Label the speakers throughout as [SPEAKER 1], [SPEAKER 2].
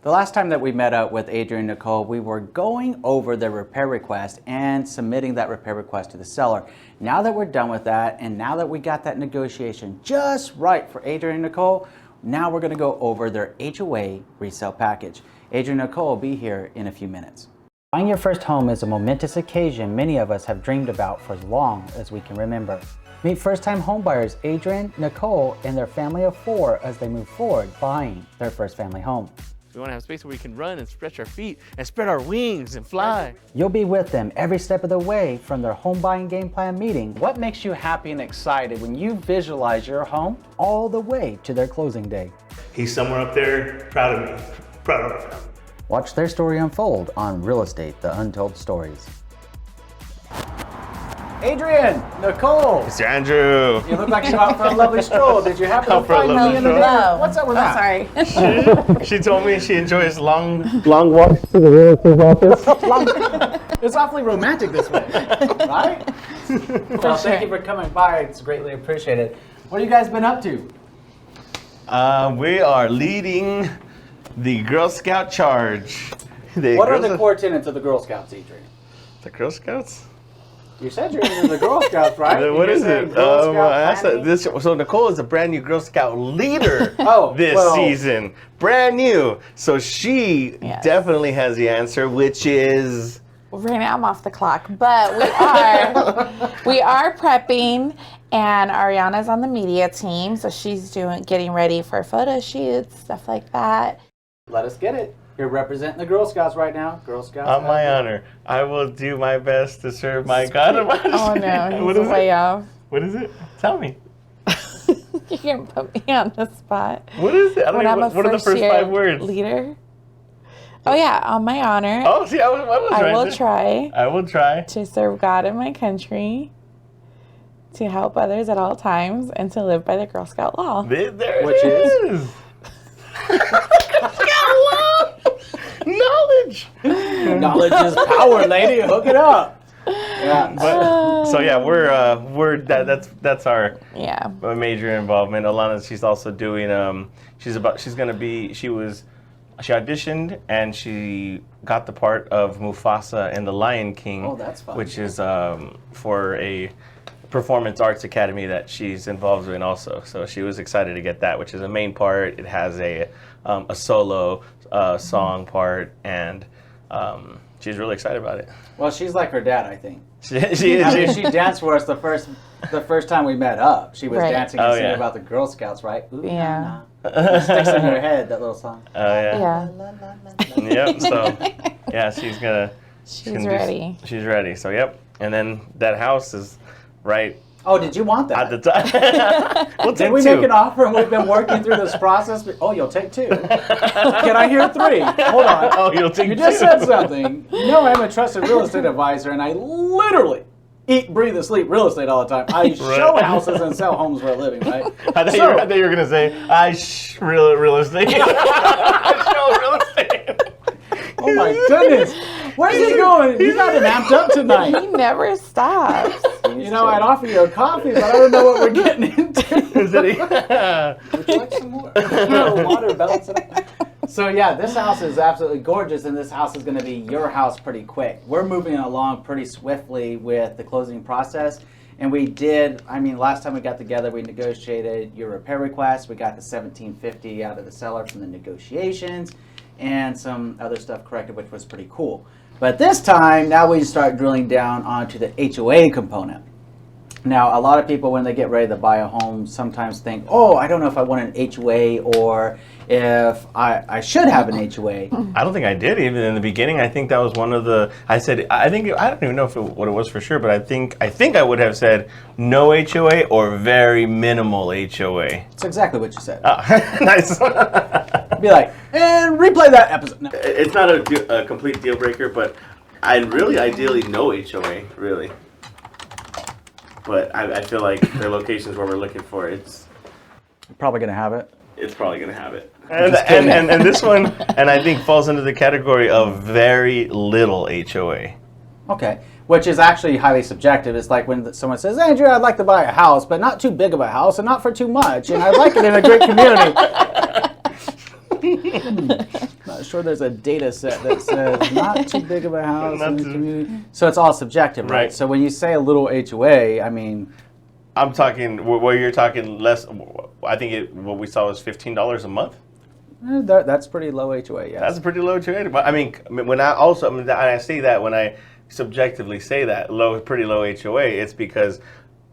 [SPEAKER 1] The last time that we met up with Adrian and Nacole, we were going over their repair request and submitting that repair request to the seller. Now that we're done with that, and now that we got that negotiation just right for Adrian and Nacole, now we're going to go over their HOA resale package. Adrian and Nacole will be here in a few minutes. Buying your first home is a momentous occasion many of us have dreamed about for as long as we can remember. Meet first-time homebuyers Adrian, Nacole, and their family of 4 as they move forward buying their first family home.
[SPEAKER 2] We want to have space where we can run and stretch our feet and spread our wings and fly.
[SPEAKER 1] You'll be with them every step of the way from their home buying game plan meeting. What makes you happy and excited when you visualize your home all the way to their closing day?
[SPEAKER 3] He's somewhere up there, proud of me, proud of him.
[SPEAKER 1] Watch their story unfold on Real Estate, The Untold Stories. Adrian, Nacole.
[SPEAKER 3] Mr. Andrew.
[SPEAKER 1] You look like you're out for a lovely stroll. Did you happen to find me in the day?
[SPEAKER 4] No.
[SPEAKER 1] What's up with that?
[SPEAKER 4] Sorry.
[SPEAKER 3] She told me she enjoys long walks to the realtor's office.
[SPEAKER 1] It's awfully romantic this way, right? Well, thank you for coming by. It's greatly appreciated. What have you guys been up to?
[SPEAKER 3] We are leading the Girl Scout charge.
[SPEAKER 1] What are the core tenets of the Girl Scouts, Adrian?
[SPEAKER 3] The Girl Scouts?
[SPEAKER 1] You said you're into the Girl Scouts, right?
[SPEAKER 3] What is it? So Nacole is a brand new Girl Scout leader this season. Brand new. So she definitely has the answer, which is...
[SPEAKER 4] Right now I'm off the clock, but we are prepping, and Ariana's on the media team, so she's getting ready for photo shoots, stuff like that.
[SPEAKER 1] Let us get it. You're representing the Girl Scouts right now. Girl Scouts.
[SPEAKER 3] On my honor, I will do my best to serve my God and my
[SPEAKER 4] Oh no, he's way off.
[SPEAKER 3] What is it? Tell me.
[SPEAKER 4] You can put me on the spot.
[SPEAKER 3] What is it? I don't know. What are the first 5 words?
[SPEAKER 4] Leader. Oh yeah, on my honor.
[SPEAKER 3] Oh, see, I was right
[SPEAKER 4] I will
[SPEAKER 3] there.
[SPEAKER 4] try.
[SPEAKER 3] I will try
[SPEAKER 4] to serve God and my country, to help others at all times, and to live by the Girl Scout law.
[SPEAKER 3] Which is knowledge.
[SPEAKER 1] Knowledge is power, lady. Hook it up. Yeah.
[SPEAKER 3] So yeah, that's our major involvement. Alana, she's also doing she auditioned and she got the part of Mufasa in The Lion King.
[SPEAKER 1] Oh, that's fun.
[SPEAKER 3] Which is for a performance arts academy that she's involved in also. So she was excited to get that, which is a main part. It has a solo song part, and she's really excited about it.
[SPEAKER 1] Well, she's like her dad, I think.
[SPEAKER 3] She is.
[SPEAKER 1] She danced for us the first time we met up. She was dancing and singing about the Girl Scouts, right? Ooh,
[SPEAKER 4] yeah.
[SPEAKER 1] It sticks in your head, that little song.
[SPEAKER 3] Oh yeah. Yep. So yeah, she's ready. She's ready. So yep. And then that house is right.
[SPEAKER 1] Oh, did you want that?
[SPEAKER 3] At the time. We'll
[SPEAKER 1] Did we make an offer and we've been working through this process? Oh, you'll take 2. Can I hear 3? Hold on.
[SPEAKER 3] Oh, you'll take 2.
[SPEAKER 1] You just said something. You know I'm a trusted real estate advisor, and I literally eat, breathe, and sleep real estate all the time. I show houses and sell homes for a living, right?
[SPEAKER 3] I thought you were going to say, real estate. I show real estate.
[SPEAKER 1] Oh my goodness. Where's he going? He's not amped up tonight.
[SPEAKER 4] He never stops.
[SPEAKER 1] You know, I'd offer you a coffee, but I don't know what we're getting into.
[SPEAKER 3] Is it?
[SPEAKER 1] Would you like some more? Water balance it up. So yeah, this house is absolutely gorgeous, and this house is going to be your house pretty quick. We're moving along pretty swiftly with the closing process. And we did, last time we got together, we negotiated your repair request. We got the $1,750 out of the seller from the negotiations, and some other stuff corrected, which was pretty cool. But this time, now we start drilling down onto the HOA component. Now, a lot of people, when they get ready to buy a home, sometimes think, oh, I don't know if I want an HOA or if I should have an HOA.
[SPEAKER 3] I don't think I did even in the beginning. I think that was one of the, I don't even know what it was for sure, but I think I would have said no HOA or very minimal HOA.
[SPEAKER 1] That's exactly what you said.
[SPEAKER 3] Oh, nice.
[SPEAKER 1] Be like, and replay that episode. No.
[SPEAKER 3] It's not a complete deal breaker, but ideally no HOA, really. But I feel like the locations where we're looking for, it's
[SPEAKER 1] probably going to have it.
[SPEAKER 3] It's probably going to have it. And this one, and I think falls into the category of very little HOA.
[SPEAKER 1] Okay, which is actually highly subjective. It's like when someone says, Andrew, I'd like to buy a house, but not too big of a house and not for too much, and I'd like it in a great community. not sure there's a data set that says not too big of a house in the community. So it's all subjective, right? So when you say a little HOA, I mean,
[SPEAKER 3] I'm talking where you're talking less. I think what we saw was $15 a month.
[SPEAKER 1] That's pretty low HOA. Yeah,
[SPEAKER 3] that's a pretty low HOA. But I mean, when I say that, when I subjectively say that pretty low HOA, it's because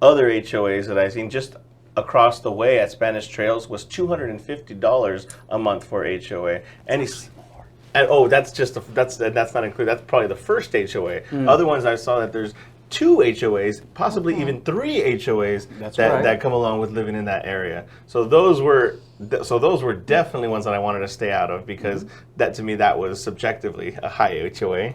[SPEAKER 3] other HOAs that I've seen just across the way at Spanish Trails was $250 a month for HOA, and that's not included. That's probably the first HOA. Other ones I saw that there's 2 HOAs, possibly even 3 HOAs that come along with living in that area. So those were definitely ones that I wanted to stay out of, because that, to me, that was subjectively a high HOA.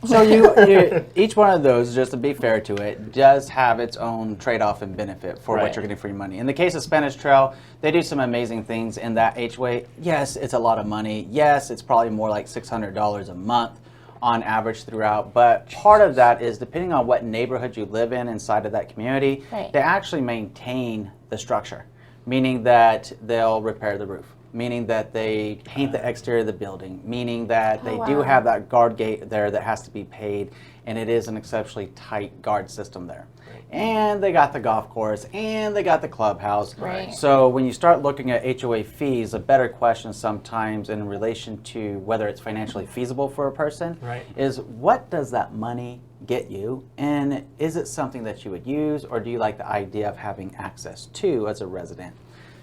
[SPEAKER 1] So you each one of those, just to be fair to it, does have its own trade-off and benefit for what you're getting for your money. In the case of Spanish Trail, they do some amazing things in that HOA. Yes, it's a lot of money. Yes, it's probably more like $600 a month on average throughout, but part of that is depending on what neighborhood you live in inside of that community, they actually maintain the structure, meaning that they'll repair the roof, meaning that they paint the exterior of the building, meaning that they do have that guard gate there that has to be paid, and it is an exceptionally tight guard system there. And they got the golf course, and they got the clubhouse. So when you start looking at HOA fees, a better question sometimes in relation to whether it's financially feasible for a person is, what does that money get you, and is it something that you would use, or do you like the idea of having access to as a resident?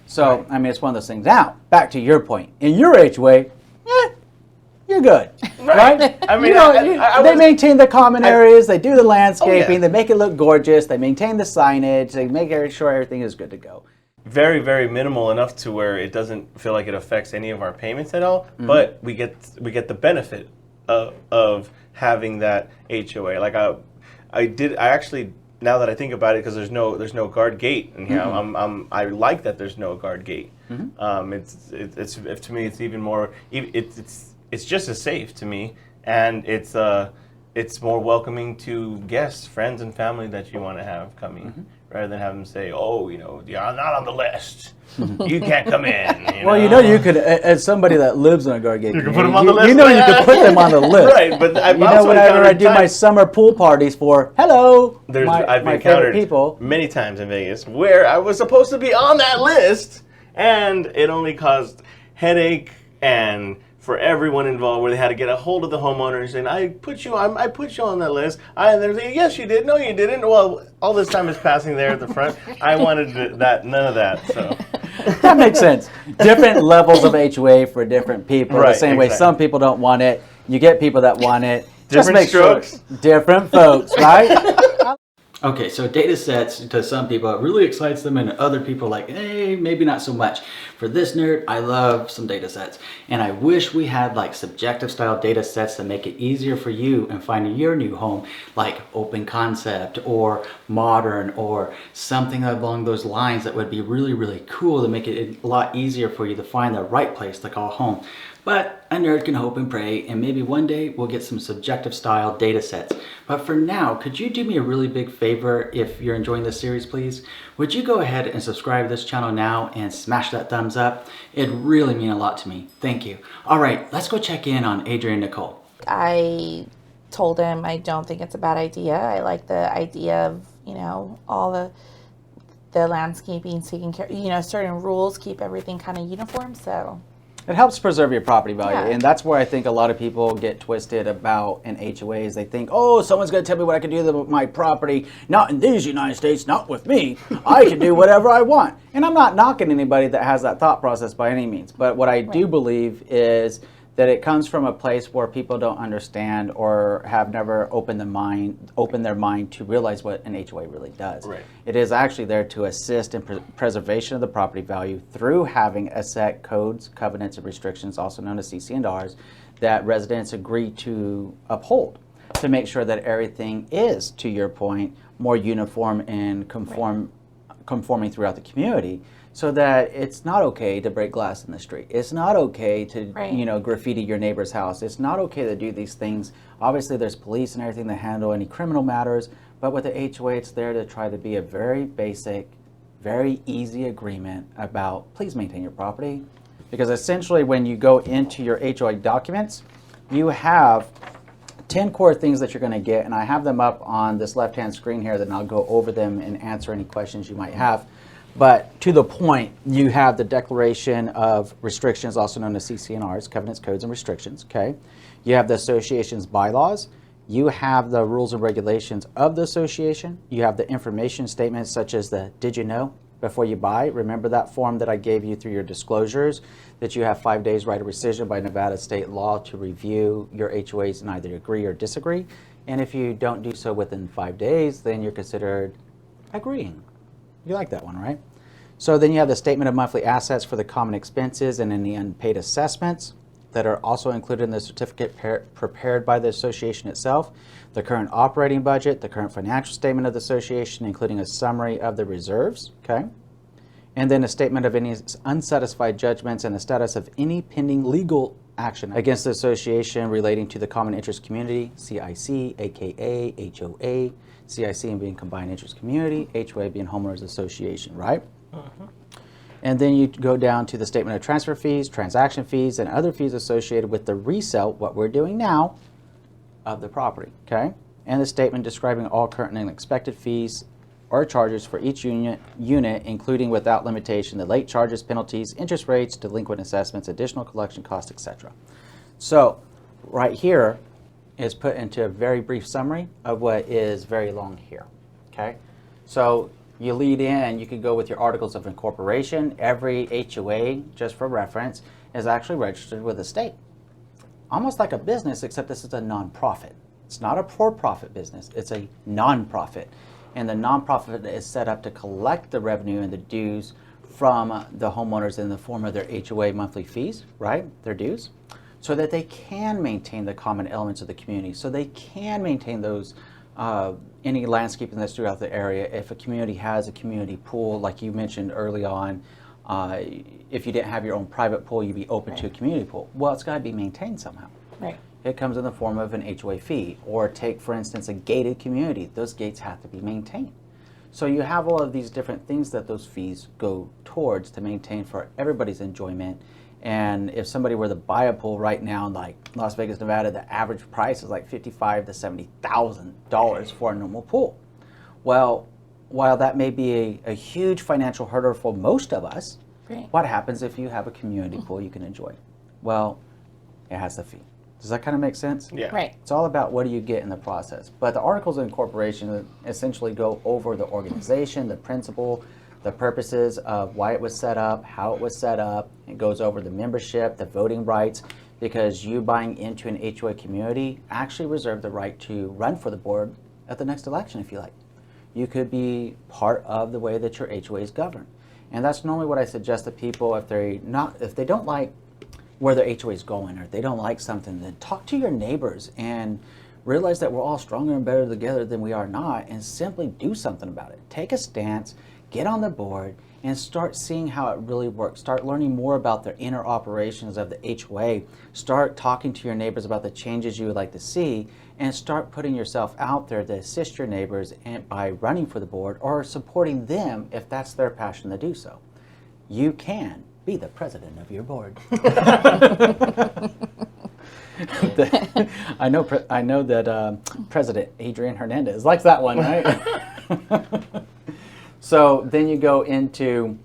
[SPEAKER 1] So, I mean, it's one of those things. Now, back to your point. In your HOA, you're good, right?
[SPEAKER 3] I mean,
[SPEAKER 1] they maintain the common areas, they do the landscaping, they make it look gorgeous, they maintain the signage, they make sure everything is good to go.
[SPEAKER 3] Very, very minimal enough to where it doesn't feel like it affects any of our payments at all, but we get the benefit of having that HOA. Like I actually, now that I think about it, because there's no guard gate in here, I like that there's no guard gate. It's to me, it's even more, it's just as safe to me, and it's more welcoming to guests, friends, and family that you want to have coming, rather than have them say, "Oh, you're not on the list. You can't come in."
[SPEAKER 1] Well, you could, as somebody that lives in a guard gate,
[SPEAKER 3] you can put them on the list.
[SPEAKER 1] You could put them on the list.
[SPEAKER 3] Right, but
[SPEAKER 1] whenever I do my summer pool parties for
[SPEAKER 3] I've encountered
[SPEAKER 1] people
[SPEAKER 3] many times in Vegas where I was supposed to be on that list, and it only caused headache and for everyone involved, where they had to get a hold of the homeowners and I put you on that list. And they're saying, yes, you did. No, you didn't. Well, all this time is passing there at the front. I wanted none of that. So
[SPEAKER 1] that makes sense. Different levels of HOA for different people. The same way some people don't want it. You get people that want it.
[SPEAKER 3] Different strokes.
[SPEAKER 1] Different folks, right? Okay, so data sets to some people it really excites them, and other people are like, hey, maybe not so much. For this nerd, I love some data sets, and I wish we had like subjective style data sets that make it easier for you in finding your new home, like open concept or modern or something along those lines that would be really, really cool to make it a lot easier for you to find the right place to call home. But a nerd can hope and pray, and maybe one day we'll get some subjective style data sets. But for now, could you do me a really big favor if you're enjoying this series, please? Would you go ahead and subscribe to this channel now and smash that thumbs up? It'd really mean a lot to me. Thank you. All right, let's go check in on Adrian Nacole.
[SPEAKER 4] I told him I don't think it's a bad idea. I like the idea of, all the landscaping taking care, certain rules, keep everything kind of uniform, so.
[SPEAKER 1] It helps preserve your property value, and that's where I think a lot of people get twisted about in HOAs. They think, oh, someone's going to tell me what I can do with my property. Not in these United States, not with me. I can do whatever I want. And I'm not knocking anybody that has that thought process by any means. But what I do believe is that it comes from a place where people don't understand or have never opened their mind to realize what an HOA really does.
[SPEAKER 3] Right.
[SPEAKER 1] It is actually there to assist in preservation of the property value through having a set codes, covenants, and restrictions, also known as CC&Rs, that residents agree to uphold to make sure that everything is, to your point, more uniform and conforming throughout the community. So that it's not okay to break glass in the street. It's not okay to, graffiti your neighbor's house. It's not okay to do these things. Obviously, there's police and everything that handle any criminal matters, but with the HOA, it's there to try to be a very basic, very easy agreement about please maintain your property. Because essentially when you go into your HOA documents, you have 10 core things that you're going to get, and I have them up on this left-hand screen here, then I'll go over them and answer any questions you might have. But to the point, you have the Declaration of Restrictions, also known as CC&Rs, Covenants, Codes, and Restrictions, okay? You have the association's bylaws. You have the rules and regulations of the association. You have the information statements such as the did you know before you buy. Remember that form that I gave you through your disclosures, that you have 5 days right of rescission by Nevada state law to review your HOAs and either agree or disagree. And if you don't do so within 5 days, then you're considered agreeing. You like that one, right? So then you have the statement of monthly assets for the common expenses and any unpaid assessments that are also included in the certificate prepared by the association itself, the current operating budget, the current financial statement of the association, including a summary of the reserves, okay? And then a statement of any unsatisfied judgments and the status of any pending legal action against the association relating to the common interest community, CIC, aka HOA, CIC being combined interest community, HOA being homeowners association, right? And then you go down to the statement of transfer fees, transaction fees, and other fees associated with the resale, what we're doing now, of the property, okay? And the statement describing all current and expected fees or charges for each unit, including without limitation the late charges, penalties, interest rates, delinquent assessments, additional collection costs, etc. So right here is put into a very brief summary of what is very long here, okay? So you lead in, you could go with your articles of incorporation. Every HOA, just for reference, is actually registered with the state. Almost like a business, except this is a nonprofit. It's not a for-profit business, it's a nonprofit. And the nonprofit is set up to collect the revenue and the dues from the homeowners in the form of their HOA monthly fees, right? Their dues, so that they can maintain the common elements of the community, so they can maintain those any landscaping that's throughout the area. If a community has a community pool, like you mentioned early on, if you didn't have your own private pool, you'd be open to a community pool. Well, it's got to be maintained somehow.
[SPEAKER 4] Right.
[SPEAKER 1] It comes in the form of an HOA fee. Or take, for instance, a gated community. Those gates have to be maintained. So you have all of these different things that those fees go towards to maintain for everybody's enjoyment. And if somebody were to buy a pool right now, like Las Vegas, Nevada, the average price is like $55,000 to $70,000 for a normal pool. Well, while that may be a huge financial hurdle for most of us,
[SPEAKER 4] Right.
[SPEAKER 1] what happens if you have a community pool you can enjoy? Well, it has the fee. Does that kind of make sense?
[SPEAKER 3] Yeah.
[SPEAKER 4] Right.
[SPEAKER 1] It's all about what do you get in the process. But the articles of incorporation essentially go over the organization, the principle, the purposes of why it was set up, how it was set up. It goes over the membership, the voting rights, because you buying into an HOA community actually reserve the right to run for the board at the next election if you like. You could be part of the way that your HOA is governed. And that's normally what I suggest to people if they don't like where their HOA is going, or if they don't like something, then talk to your neighbors and realize that we're all stronger and better together than we are not, and simply do something about it. Take a stance, get on the board, and start seeing how it really works. Start learning more about the inner operations of the HOA. Start talking to your neighbors about the changes you would like to see, and start putting yourself out there to assist your neighbors and by running for the board or supporting them if that's their passion to do so. You can be the president of your board. I know that President Adrian Hernandez likes that one, right? So then you go into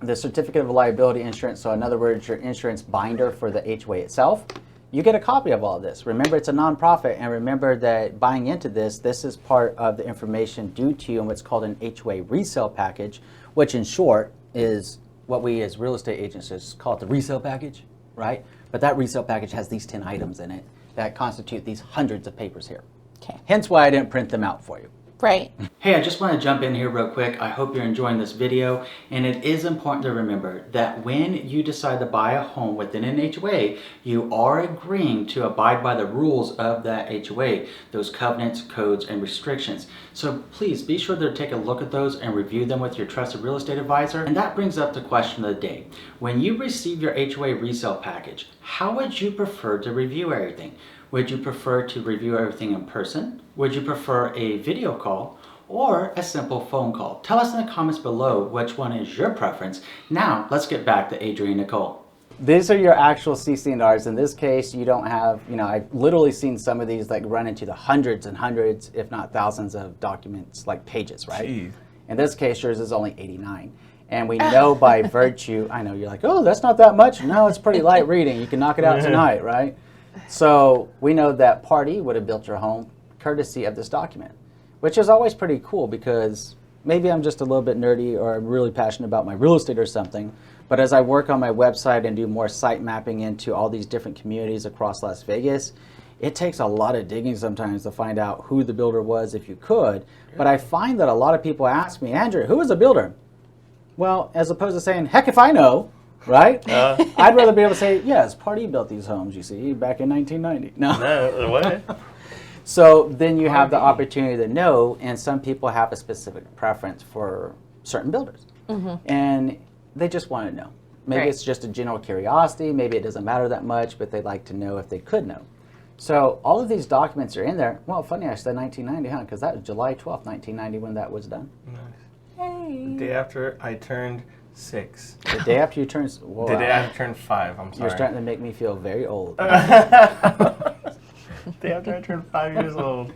[SPEAKER 1] the certificate of liability insurance. So in other words, your insurance binder for the HOA itself. You get a copy of all of this. Remember, it's a nonprofit, and remember that buying into this is part of the information due to you in what's called an HOA resale package, which in short is what we as real estate agents just call it the resale package, right? But that resale package has these 10 items in it that constitute these hundreds of papers here.
[SPEAKER 4] Okay.
[SPEAKER 1] Hence why I didn't print them out for you.
[SPEAKER 4] Right.
[SPEAKER 1] Hey, I just want to jump in here real quick. I hope you're enjoying this video, and it is important to remember that when you decide to buy a home within an HOA, you are agreeing to abide by the rules of that HOA, those covenants, codes, and restrictions. So please be sure to take a look at those and review them with your trusted real estate advisor. And that brings up the question of the day. When you receive your HOA resale package, how would you prefer to review everything? Would you prefer to review everything in person? Would you prefer a video call or a simple phone call? Tell us in the comments below which one is your preference. Now, let's get back to Adrian Nacole. These are your actual CC&Rs. In this case, you don't have, I've literally seen some of these like run into the hundreds and hundreds, if not thousands of documents, like pages, right?
[SPEAKER 3] Jeez.
[SPEAKER 1] In this case, yours is only 89. And we know by virtue, I know you're like, oh, that's not that much. No, it's pretty light reading. You can knock it out tonight, right? So we know that party would have built your home courtesy of this document, which is always pretty cool because maybe I'm just a little bit nerdy or I'm really passionate about my real estate or something. But as I work on my website and do more site mapping into all these different communities across Las Vegas, it takes a lot of digging sometimes to find out who the builder was if you could. But I find that a lot of people ask me, Andrew, who was the builder? Well, as opposed to saying, heck if I know, right? I'd rather be able to say, yes, Party built these homes, you see, back in 1990.
[SPEAKER 3] No, what?
[SPEAKER 1] So then you have the opportunity to know, and some people have a specific preference for certain builders. And they just want to know. Maybe it's just a general curiosity. Maybe it doesn't matter that much, but they'd like to know if they could know. So all of these documents are in there. Well, funny I said 1990, huh? Because that was July 12th, 1990 when that was done.
[SPEAKER 3] Nice.
[SPEAKER 4] Hey.
[SPEAKER 3] The day after I turned 6.
[SPEAKER 1] The day after you turned... Well,
[SPEAKER 3] The day after I turned 5, I'm sorry.
[SPEAKER 1] You're starting to make me feel very old.
[SPEAKER 3] The day after I turned 5 years old.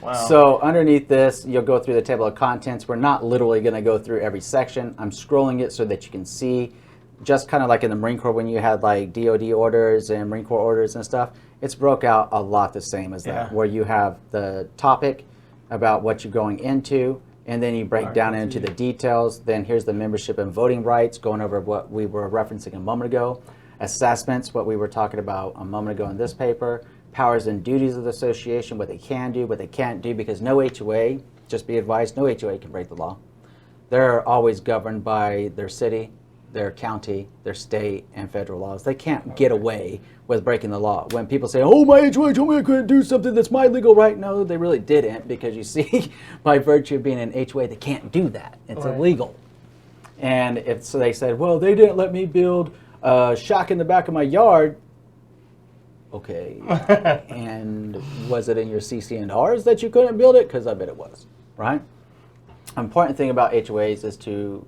[SPEAKER 3] Wow.
[SPEAKER 1] So underneath this, you'll go through the table of contents. We're not literally going to go through every section. I'm scrolling it so that you can see, just kind of like in the Marine Corps when you had like DOD orders and Marine Corps orders and stuff. It's broke out a lot the same as that, where you have the topic about what you're going into, and then you break down into the details. Then here's the membership and voting rights, going over what we were referencing a moment ago. Assessments, what we were talking about a moment ago in this paper. Powers and duties of the association, what they can do, what they can't do, because no HOA, just be advised, no HOA can break the law. They're always governed by their city, their county, their state, and federal laws. They can't get away with breaking the law. When people say, oh, my HOA told me I couldn't do something that's my legal right, no, they really didn't, because you see, by virtue of being an HOA, they can't do that. It's illegal. And if so they said, well, they didn't let me build a shack in the back of my yard. Okay, and was it in your CC&Rs that you couldn't build it? Because I bet it was, right? Important thing about HOAs is to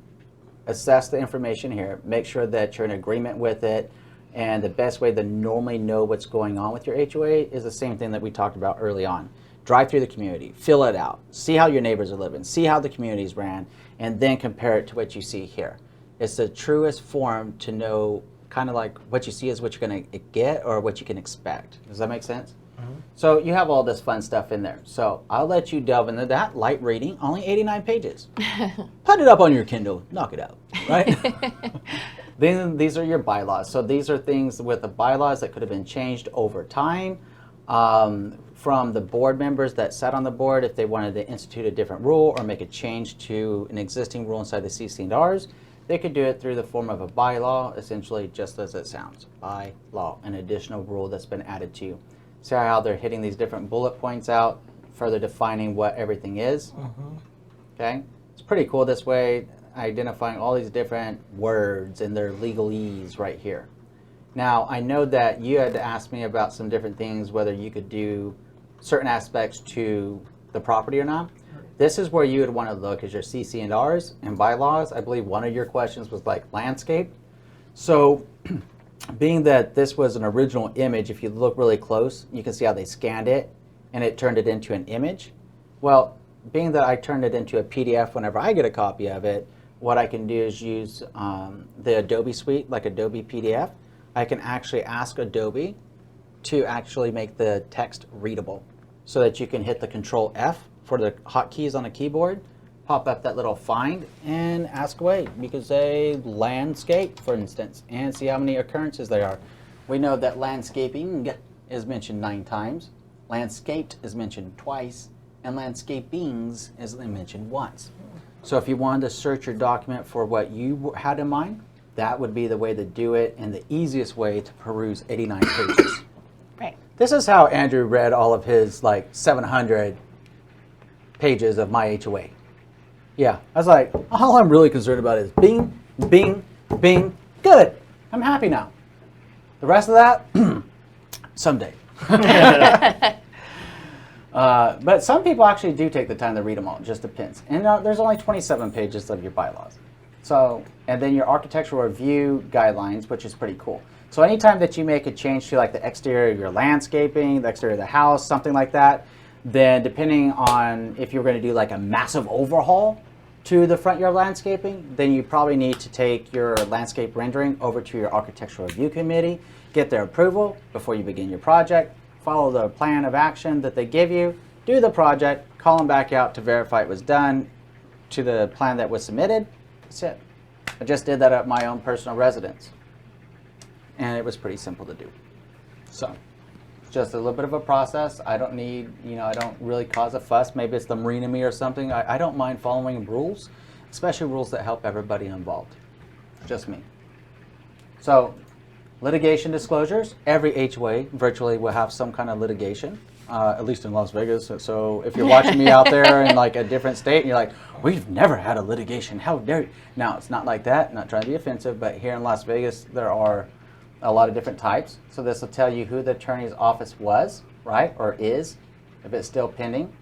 [SPEAKER 1] assess the information here, make sure that you're in agreement with it, and the best way to normally know what's going on with your HOA is the same thing that we talked about early on. Drive through the community, fill it out, see how your neighbors are living, see how the community's ran, and then compare it to what you see here. It's the truest form to know kind of like what you see is what you're going to get or what you can expect. Does that make sense? So you have all this fun stuff in there. So I'll let you delve into that. Light reading, only 89 pages. Put it up on your Kindle, knock it out, right? Then these are your bylaws. So these are things with the bylaws that could have been changed over time from the board members that sat on the board if they wanted to institute a different rule or make a change to an existing rule inside the CC&Rs. They could do it through the form of a bylaw, essentially just as it sounds. Bylaw, an additional rule that's been added to you. See how they're hitting these different bullet points out, further defining what everything is? Okay? It's pretty cool this way, identifying all these different words and their legalese right here. Now, I know that you had to ask me about some different things, whether you could do certain aspects to the property or not. This is where you would want to look as your CC&Rs and bylaws. I believe one of your questions was like landscape. So being that this was an original image, if you look really close, you can see how they scanned it and it turned it into an image. Well, being that I turned it into a PDF whenever I get a copy of it, what I can do is use the Adobe suite, like Adobe PDF. I can actually ask Adobe to actually make the text readable so that you can hit the Control F for the hotkeys on the keyboard, pop up that little find and ask away. You can say landscape, for instance, and see how many occurrences there are. We know that landscaping is mentioned 9 times, landscaped is mentioned twice, and landscapings is mentioned once. So if you wanted to search your document for what you had in mind, that would be the way to do it and the easiest way to peruse 89 pages.
[SPEAKER 4] Right.
[SPEAKER 1] This is how Andrew read all of his like 700 pages of my HOA. Yeah, I was like, all I'm really concerned about is bing, bing, bing, good. I'm happy now. The rest of that, someday. But some people actually do take the time to read them all. It just depends. And there's only 27 pages of your bylaws. So, and then your architectural review guidelines, which is pretty cool. So anytime that you make a change to like the exterior of your landscaping, the exterior of the house, something like that, then depending on if you're going to do like a massive overhaul to the front yard landscaping, then you probably need to take your landscape rendering over to your architectural review committee, get their approval before you begin your project, follow the plan of action that they give you, do the project, call them back out to verify it was done to the plan that was submitted. That's it. I just did that at my own personal residence, and it was pretty simple to do. So, just a little bit of a process. I don't need, I don't really cause a fuss. Maybe it's the marine in me or something. I don't mind following rules, especially rules that help everybody involved. Just me. So, litigation disclosures. Every HOA virtually will have some kind of litigation, at least in Las Vegas. So if you're watching me out there in like a different state and you're like, we've never had a litigation, how dare you? Now, it's not like that, not trying to be offensive, but here in Las Vegas, there are a lot of different types. So this will tell you who the attorney's office was, right, or is, if it's still pending.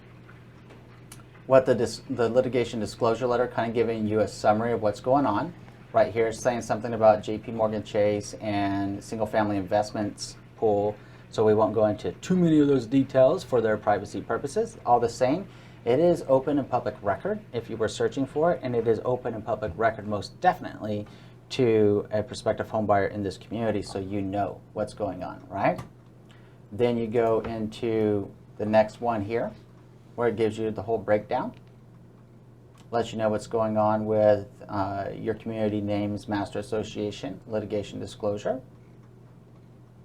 [SPEAKER 1] What the litigation disclosure letter, kind of giving you a summary of what's going on. Right here, saying something about JP Morgan Chase and single family investments pool. So we won't go into too many of those details for their privacy purposes. All the same, it is open and public record if you were searching for it, and it is open and public record most definitely to a prospective home buyer in this community, so you know what's going on, right? Then you go into the next one here, where it gives you the whole breakdown. Lets you know what's going on with your community names master association, litigation disclosure,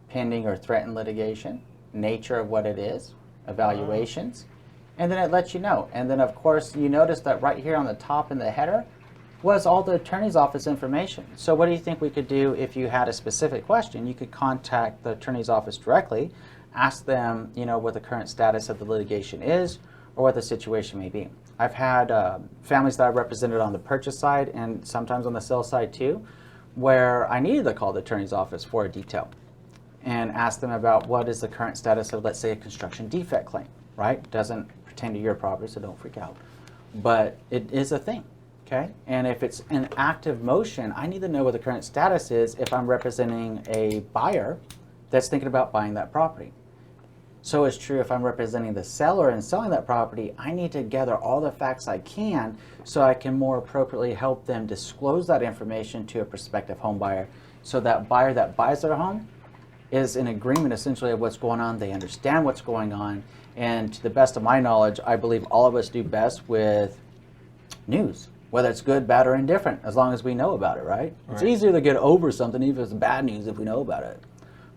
[SPEAKER 1] pending or threatened litigation, nature of what it is, evaluations, and then it lets you know. And then of course you notice that right here on the top in the header was all the attorney's office information. So what do you think we could do if you had a specific question? You could contact the attorney's office directly, ask them, what the current status of the litigation is or what the situation may be. I've had families that I've represented on the purchase side and sometimes on the sale side too, where I needed to call the attorney's office for a detail and ask them about what is the current status of, let's say, a construction defect claim, right? Doesn't pertain to your property, so don't freak out. But it is a thing, okay? And if it's an active motion, I need to know what the current status is if I'm representing a buyer that's thinking about buying that property. So it's true if I'm representing the seller and selling that property, I need to gather all the facts I can so I can more appropriately help them disclose that information to a prospective home buyer, so that buyer that buys their home is in agreement essentially of what's going on. They understand what's going on, and to the best of my knowledge, I believe all of us do best with news, whether it's good, bad, or indifferent, as long as we know about it, right? It's easier to get over something even if it's bad news if we know about it.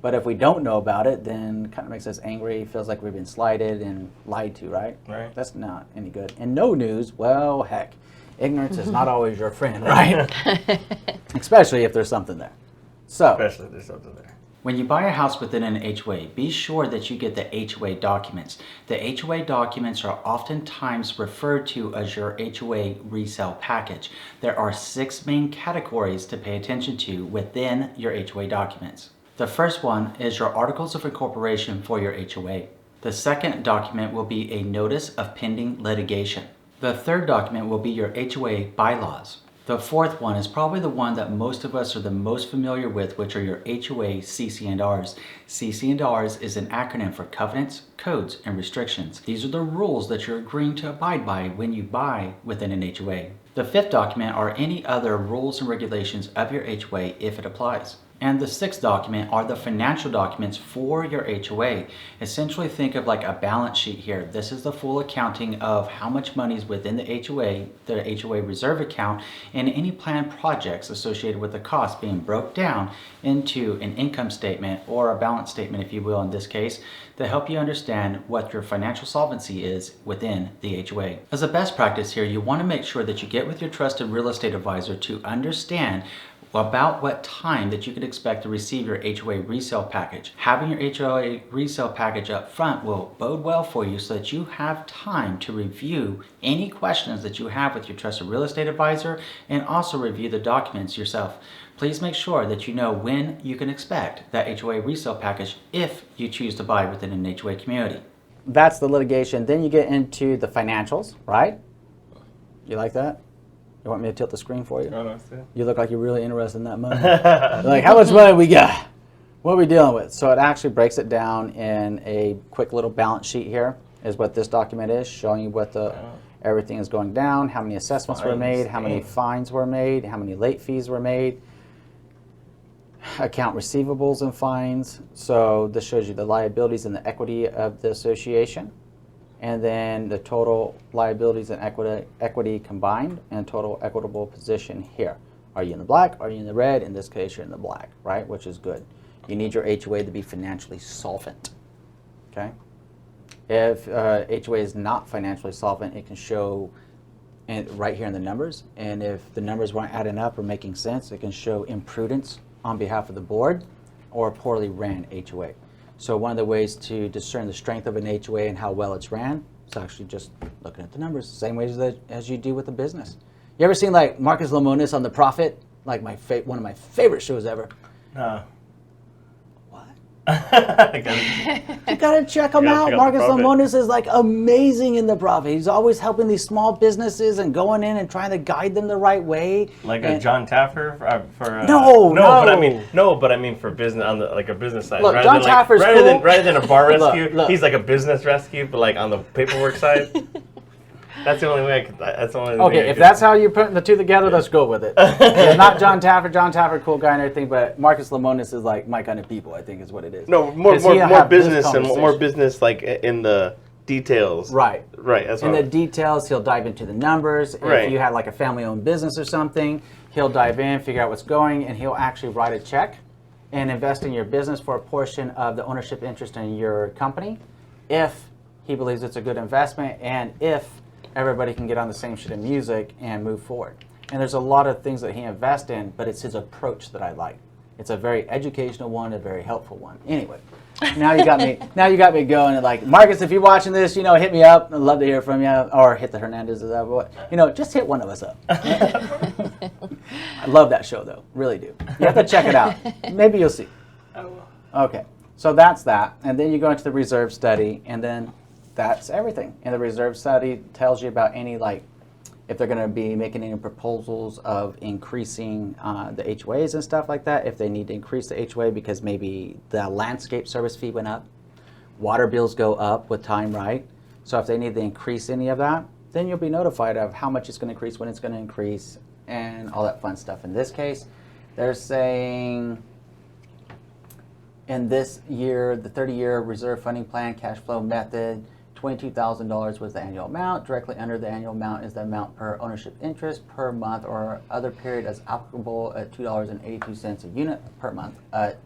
[SPEAKER 1] But if we don't know about it, then it kind of makes us angry, feels like we've been slighted and lied to, right?
[SPEAKER 3] Right.
[SPEAKER 1] That's not any good. And no news, well, heck, ignorance is not always your friend, right? Especially if there's something there. So,
[SPEAKER 3] Especially if there's something there.
[SPEAKER 1] when you buy a house within an HOA, be sure that you get the HOA documents. The HOA documents are oftentimes referred to as your HOA resale package. There are 6 main categories to pay attention to within your HOA documents. The first one is your Articles of Incorporation for your HOA. The second document will be a Notice of Pending Litigation. The third document will be your HOA Bylaws. The fourth one is probably the one that most of us are the most familiar with, which are your HOA CC&Rs. CC&Rs is an acronym for Covenants, Codes, and Restrictions. These are the rules that you're agreeing to abide by when you buy within an HOA. The fifth document are any other rules and regulations of your HOA if it applies. And the sixth document are the financial documents for your HOA. Essentially think of like a balance sheet here. This is the full accounting of how much money is within the HOA reserve account, and any planned projects associated with the cost being broke down into an income statement or a balance statement, if you will, in this case, to help you understand what your financial solvency is within the HOA. As a best practice here, you want to make sure that you get with your trusted real estate advisor to understand about what time that you can expect to receive your HOA resale package. Having your HOA resale package up front will bode well for you so that you have time to review any questions that you have with your trusted real estate advisor and also review the documents yourself. Please make sure that you know when you can expect that HOA resale package if you choose to buy within an HOA community. That's the litigation. Then you get into the financials, right? You like that? You want me to tilt the screen for you?
[SPEAKER 3] Oh, no, it's good.
[SPEAKER 1] You look like you're really interested in that money. Like, how much money we got? What are we dealing with? So it actually breaks it down in a quick little balance sheet here, is what this document is, showing you what everything is going down, how many assessments were made, how many fines were made, how many late fees were made, account receivables and fines. So this shows you the liabilities and the equity of the association, and then the total liabilities and equity combined, and total equitable position here. Are you in the black? Are you in the red? In this case, you're in the black, right? Which is good. You need your HOA to be financially solvent, okay? If HOA is not financially solvent, it can show right here in the numbers. And if the numbers weren't adding up or making sense, it can show imprudence on behalf of the board or a poorly ran HOA. So one of the ways to discern the strength of an HOA and how well it's ran is actually just looking at the numbers, same way as you do with a business. You ever seen like Marcus Lemonis on The Profit? Like one of my favorite shows ever.
[SPEAKER 3] No.
[SPEAKER 1] You gotta check him out. Marcus Lemonis is like amazing in The Profit. He's always helping these small businesses and going in and trying to guide them the right way.
[SPEAKER 3] Like a John Taffer for
[SPEAKER 1] no.
[SPEAKER 3] But I mean for business on the like a business side.
[SPEAKER 1] Look, John Taffer's cool.
[SPEAKER 3] Rather than a bar rescue,
[SPEAKER 1] Look.
[SPEAKER 3] he's like a business rescue, but like on the paperwork side. That's the only way I could. That's the only way.
[SPEAKER 1] Okay, if that's how you're putting the two together, let's go with it. It's not John Taffer. John Taffer, cool guy and everything, but Marcus Lemonis is like my kind of people, I think is what it is.
[SPEAKER 3] No, more business and more business like in the details.
[SPEAKER 1] Right.
[SPEAKER 3] That's
[SPEAKER 1] in the details, he'll dive into the numbers.
[SPEAKER 3] Right.
[SPEAKER 1] If you had like a family-owned business or something, he'll dive in, figure out what's going, and he'll actually write a check and invest in your business for a portion of the ownership interest in your company if he believes it's a good investment and if everybody can get on the same sheet of music and move forward. And there's a lot of things that he invests in, but it's his approach that I like. It's a very educational one, a very helpful one. Anyway, now you got me. Now you got me going. And like, Marcus, if you're watching this, hit me up. I'd love to hear from you, or hit the Hernandez. Just hit one of us up. I love that show, though. Really do. You have to check it out. Maybe you'll see.
[SPEAKER 3] I will.
[SPEAKER 1] Okay, so that's that, and then you go into the reserve study, and then that's everything. And the reserve study tells you about any, like, if they're going to be making any proposals of increasing the HOAs and stuff like that, if they need to increase the HOA because maybe the landscape service fee went up, water bills go up with time, right? So if they need to increase any of that, then you'll be notified of how much it's going to increase, when it's going to increase, and all that fun stuff. In this case, they're saying in this year, the 30-year reserve funding plan cash flow method, $22,000 was the annual amount. Directly under the annual amount is the amount per ownership interest per month or other period as applicable at $2.82 a unit per month at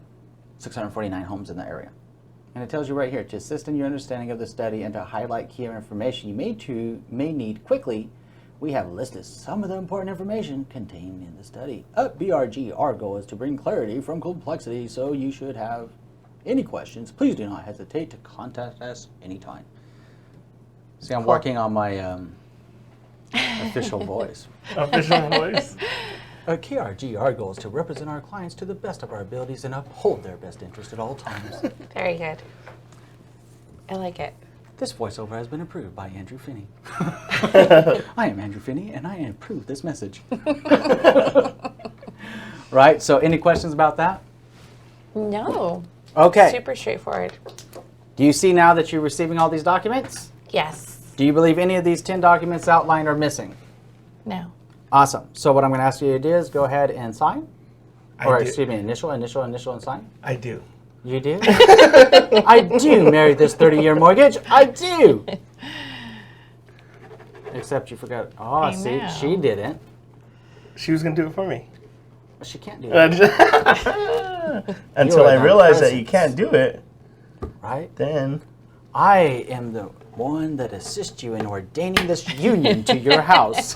[SPEAKER 1] 649 homes in the area. And it tells you right here, to assist in your understanding of the study and to highlight key information you may need quickly, we have listed some of the important information contained in the study. At BRG, our goal is to bring clarity from complexity, so you should have any questions. Please do not hesitate to contact us anytime. See, I'm working on my official voice.
[SPEAKER 3] Official voice?
[SPEAKER 1] At KRG, our goal is to represent our clients to the best of our abilities and uphold their best interest at all times.
[SPEAKER 4] Very good. I like it.
[SPEAKER 1] This voiceover has been approved by Andrew Finney. I am Andrew Finney, and I approve this message. Right? So any questions about that?
[SPEAKER 4] No.
[SPEAKER 1] Okay.
[SPEAKER 4] Super straightforward.
[SPEAKER 1] Do you see now that you're receiving all these documents?
[SPEAKER 4] Yes.
[SPEAKER 1] Do you believe any of these 10 documents outlined are missing?
[SPEAKER 4] No.
[SPEAKER 1] Awesome. So what I'm going to ask you to do is go ahead and sign. Excuse me, initial, and sign.
[SPEAKER 3] I do.
[SPEAKER 1] You do? I do marry this 30-year mortgage. I do. Except you forgot. Oh,
[SPEAKER 4] I
[SPEAKER 1] see,
[SPEAKER 4] know.
[SPEAKER 1] she didn't.
[SPEAKER 3] She was going to do it for me.
[SPEAKER 1] She can't do it.
[SPEAKER 3] Until I realized that you can't do it.
[SPEAKER 1] Right?
[SPEAKER 3] Then.
[SPEAKER 1] I am the one that assists you in ordaining this union to your house.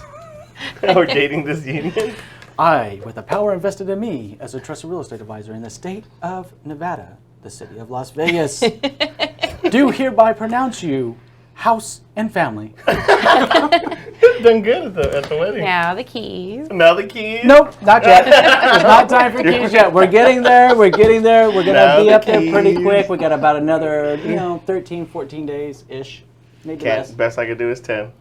[SPEAKER 3] Ordaining this union?
[SPEAKER 1] I, with the power invested in me as a trusted real estate advisor in the state of Nevada, the city of Las Vegas, do hereby pronounce you house and family.
[SPEAKER 3] Done good at the wedding.
[SPEAKER 4] Now the keys.
[SPEAKER 3] Now the keys?
[SPEAKER 1] Nope, not yet. It's not time for keys yet. We're getting there. We're going to be up there pretty quick. We got about another, 13, 14 days-ish Maybe less.
[SPEAKER 3] Best I could do is 10.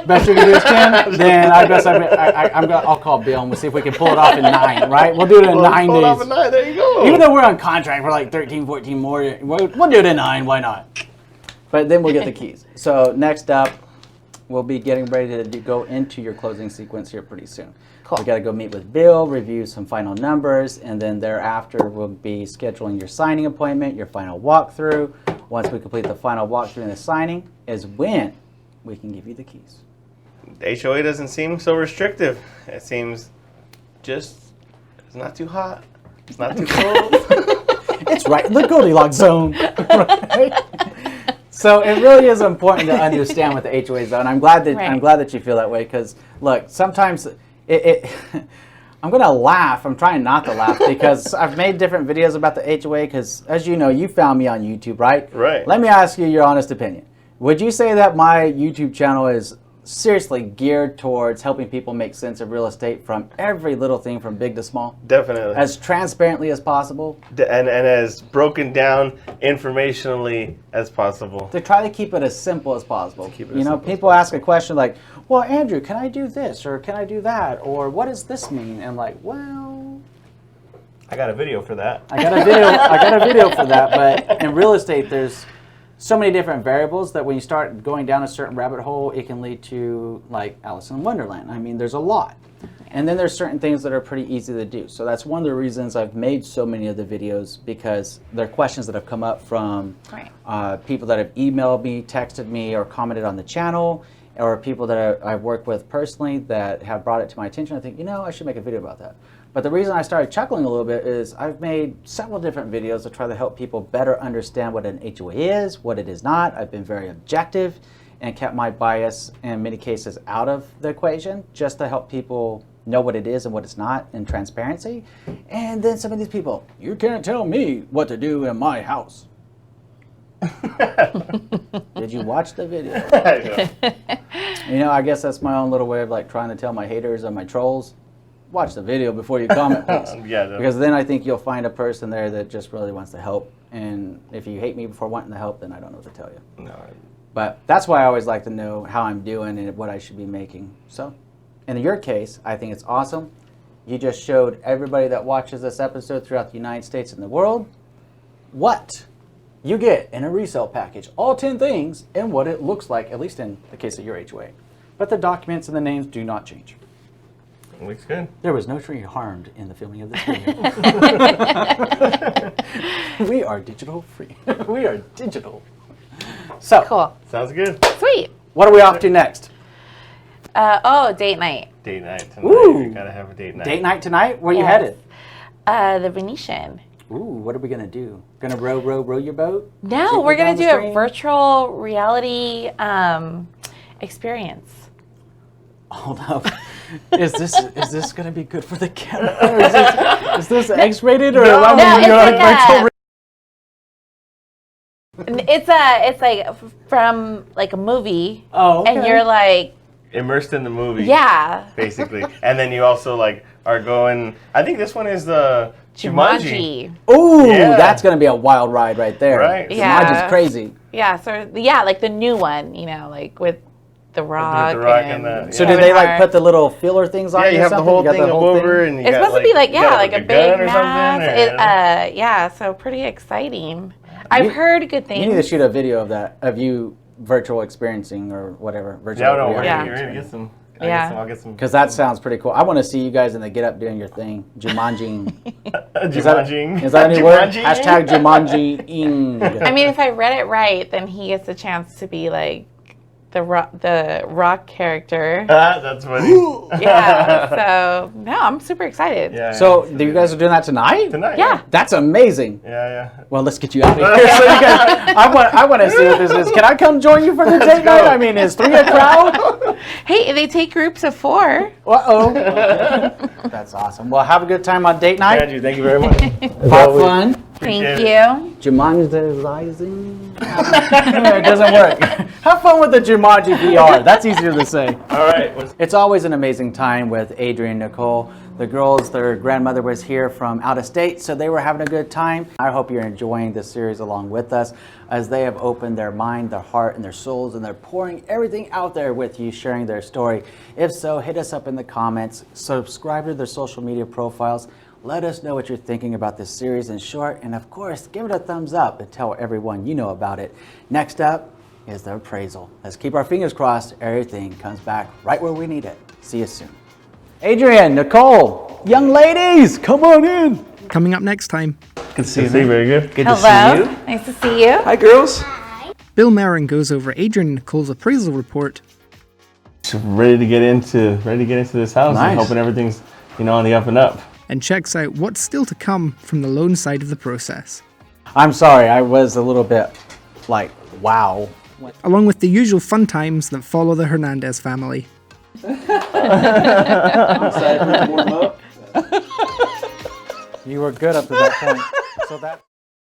[SPEAKER 1] Best you can do is 10? Then I'll call Bill and we'll see if we can pull it off in 9, right? We'll do it in 9
[SPEAKER 3] Pull it off
[SPEAKER 1] days.
[SPEAKER 3] in 9. There you go.
[SPEAKER 1] Even though we're on contract for like 13, 14 more, we'll do it in 9. Why not? But then we'll get the keys. So next up, we'll be getting ready to go into your closing sequence here pretty soon.
[SPEAKER 4] Cool.
[SPEAKER 1] We got to go meet with Bill, review some final numbers, and then thereafter we'll be scheduling your signing appointment, your final walkthrough. Once we complete the final walkthrough and the signing is when we can give you the keys.
[SPEAKER 3] The HOA doesn't seem so restrictive. It seems it's not too hot. It's not too cold.
[SPEAKER 1] It's right in the Goldilocks zone. Right? So it really is important to understand what the HOA zone. I'm glad that you feel that way because look, sometimes I'm going to laugh. I'm trying not to laugh because I've made different videos about the HOA because, as you know, you found me on YouTube, right?
[SPEAKER 3] Right.
[SPEAKER 1] Let me ask you your honest opinion. Would you say that my YouTube channel is seriously geared towards helping people make sense of real estate from every little thing from big to small?
[SPEAKER 3] Definitely.
[SPEAKER 1] As transparently as possible?
[SPEAKER 3] And as broken down informationally as possible.
[SPEAKER 1] To try to keep it as simple as possible.
[SPEAKER 3] Keep it
[SPEAKER 1] You
[SPEAKER 3] as
[SPEAKER 1] know,
[SPEAKER 3] simple as
[SPEAKER 1] people ask a question like, well, Andrew, can I do this? Or can I do that? Or what does this mean? And like, well,
[SPEAKER 3] I got a video for that.
[SPEAKER 1] I got a video for that. But in real estate, there's so many different variables that when you start going down a certain rabbit hole, it can lead to like Alice in Wonderland. I mean, there's a lot. And then there's certain things that are pretty easy to do. So that's one of the reasons I've made so many of the videos because they're questions that have come up from people that have emailed me, texted me, or commented on the channel, or people that I've worked with personally that have brought it to my attention. I think, you know, I should make a video about that. But the reason I started chuckling a little bit is I've made several different videos to try to help people better understand what an HOA is, what it is not. I've been very objective and kept my bias in many cases out of the equation just to help people know what it is and what it's not in transparency. And then some of these people, you can't tell me what to do in my house. Did you watch the video? You know, I guess that's my own little way of like trying to tell my haters and my trolls, watch the video before you comment, please.
[SPEAKER 3] Yeah,
[SPEAKER 1] because then I think you'll find a person there that just really wants to help. And if you hate me before wanting to help, then I don't know what to tell you.
[SPEAKER 3] No.
[SPEAKER 1] But that's why I always like to know how I'm doing and what I should be making. So in your case, I think it's awesome. You just showed everybody that watches this episode throughout the United States and the world what you get in a resale package. All 10 things and what it looks like, at least in the case of your HOA. But the documents and the names do not change.
[SPEAKER 3] Looks good.
[SPEAKER 1] There was no tree harmed in the filming of this video. We are digital free. We are digital. So,
[SPEAKER 4] Cool.
[SPEAKER 3] Sounds good.
[SPEAKER 4] Sweet.
[SPEAKER 1] what are we off to next?
[SPEAKER 4] Date night.
[SPEAKER 3] Date night tonight.
[SPEAKER 1] Ooh.
[SPEAKER 3] We gotta have a date night.
[SPEAKER 1] Date night tonight? Where you
[SPEAKER 4] Yes.
[SPEAKER 1] headed?
[SPEAKER 4] The Venetian.
[SPEAKER 1] Ooh, what are we going to do? Going to row your boat?
[SPEAKER 4] No,
[SPEAKER 1] Take
[SPEAKER 4] we're
[SPEAKER 1] me down
[SPEAKER 4] going to
[SPEAKER 1] the
[SPEAKER 4] do a
[SPEAKER 1] stream?
[SPEAKER 4] virtual reality experience.
[SPEAKER 1] Hold up. Is this going to be good for the camera? Is this X-rated or am I
[SPEAKER 4] No,
[SPEAKER 1] gonna
[SPEAKER 4] it's
[SPEAKER 1] go
[SPEAKER 4] like
[SPEAKER 1] virtual?
[SPEAKER 4] It's like from like a movie.
[SPEAKER 1] Oh, okay.
[SPEAKER 4] And you're like,
[SPEAKER 3] Immersed in the movie.
[SPEAKER 4] yeah.
[SPEAKER 3] Basically. And then you also like are going, I think this one is the Jumanji.
[SPEAKER 1] Ooh,
[SPEAKER 3] Yeah.
[SPEAKER 1] that's going to be a wild ride right there.
[SPEAKER 3] Right.
[SPEAKER 4] Yeah.
[SPEAKER 1] Jumanji's crazy.
[SPEAKER 4] Yeah, so yeah, like the new one, you know, like with The Rock.
[SPEAKER 3] The Rock and the-
[SPEAKER 1] So
[SPEAKER 3] Yeah.
[SPEAKER 1] did they like
[SPEAKER 4] Hart.
[SPEAKER 1] put the little filler things on
[SPEAKER 3] Yeah,
[SPEAKER 1] you
[SPEAKER 3] you
[SPEAKER 1] or
[SPEAKER 3] have the
[SPEAKER 1] something?
[SPEAKER 3] whole
[SPEAKER 1] got
[SPEAKER 3] thing over and you
[SPEAKER 4] It's
[SPEAKER 3] got,
[SPEAKER 4] supposed to be like,
[SPEAKER 3] you
[SPEAKER 4] yeah,
[SPEAKER 3] got,
[SPEAKER 4] like a
[SPEAKER 3] gun
[SPEAKER 4] big
[SPEAKER 3] or something,
[SPEAKER 4] mask.
[SPEAKER 3] or-
[SPEAKER 4] Yeah, so pretty exciting. I've heard good
[SPEAKER 1] You need to
[SPEAKER 4] things.
[SPEAKER 1] shoot a video of that, of you virtual experiencing or whatever. Virtual
[SPEAKER 3] No, we're
[SPEAKER 4] Yeah.
[SPEAKER 3] ready to get some.
[SPEAKER 4] Yeah.
[SPEAKER 3] I'll get some.
[SPEAKER 1] Because that sounds pretty cool. I want to see you guys in the get up doing your thing. Jumanji.
[SPEAKER 3] Jumanji.
[SPEAKER 1] Is that any word?
[SPEAKER 3] Jumanji?
[SPEAKER 1] Hashtag Jumanji-ing.
[SPEAKER 4] I mean, if I read it right, then he gets a chance to be like the rock character.
[SPEAKER 3] That's funny.
[SPEAKER 4] Yeah, so no, I'm super excited.
[SPEAKER 3] Yeah.
[SPEAKER 1] So, you guys are doing that tonight?
[SPEAKER 3] tonight.
[SPEAKER 4] Yeah.
[SPEAKER 1] That's amazing.
[SPEAKER 3] Yeah.
[SPEAKER 1] Well, let's get you out of here. So you guys, I want to see what this is. Can I come join you for the date night? I mean, is 3 a crowd?
[SPEAKER 4] Hey, they take groups of 4.
[SPEAKER 1] Uh-oh. That's awesome. Well, have a good time on date night.
[SPEAKER 3] Andrew, thank you very much.
[SPEAKER 1] Have fun.
[SPEAKER 4] Thank
[SPEAKER 3] Appreciate
[SPEAKER 4] you.
[SPEAKER 1] Jumanjizing. It doesn't work. Have fun with the Jumanji VR. That's easier to say.
[SPEAKER 3] All right.
[SPEAKER 1] It's always an amazing time with Adrian Nacole, The girls, their grandmother was here from out of state, so they were having a good time. I hope you're enjoying this series along with us as they have opened their mind, their heart, and their souls, and they're pouring everything out there with you, sharing their story. If so, hit us up in the comments, subscribe to their social media profiles, let us know what you're thinking about this series in short, and of course, give it a thumbs up and tell everyone you know about it. Next up is the appraisal. Let's keep our fingers crossed everything comes back right where we need it. See you soon. Adrian, Nacole, young ladies, come on in.
[SPEAKER 5] Coming up next time.
[SPEAKER 1] Good to see you.
[SPEAKER 3] Very good.
[SPEAKER 1] Good
[SPEAKER 4] Hello.
[SPEAKER 1] to see you.
[SPEAKER 4] Nice to see you.
[SPEAKER 1] Hi, girls.
[SPEAKER 5] Bill Marin goes over Adrian Nacole's appraisal report
[SPEAKER 3] Ready to get into this house
[SPEAKER 1] Nice.
[SPEAKER 3] and hoping everything's on the up and up.
[SPEAKER 5] and checks out what's still to come from the loan side of the process,
[SPEAKER 1] I'm sorry, I was a little bit like, wow.
[SPEAKER 5] along with the usual fun times that follow the Hernandez family.
[SPEAKER 1] You were good up to that point. So that.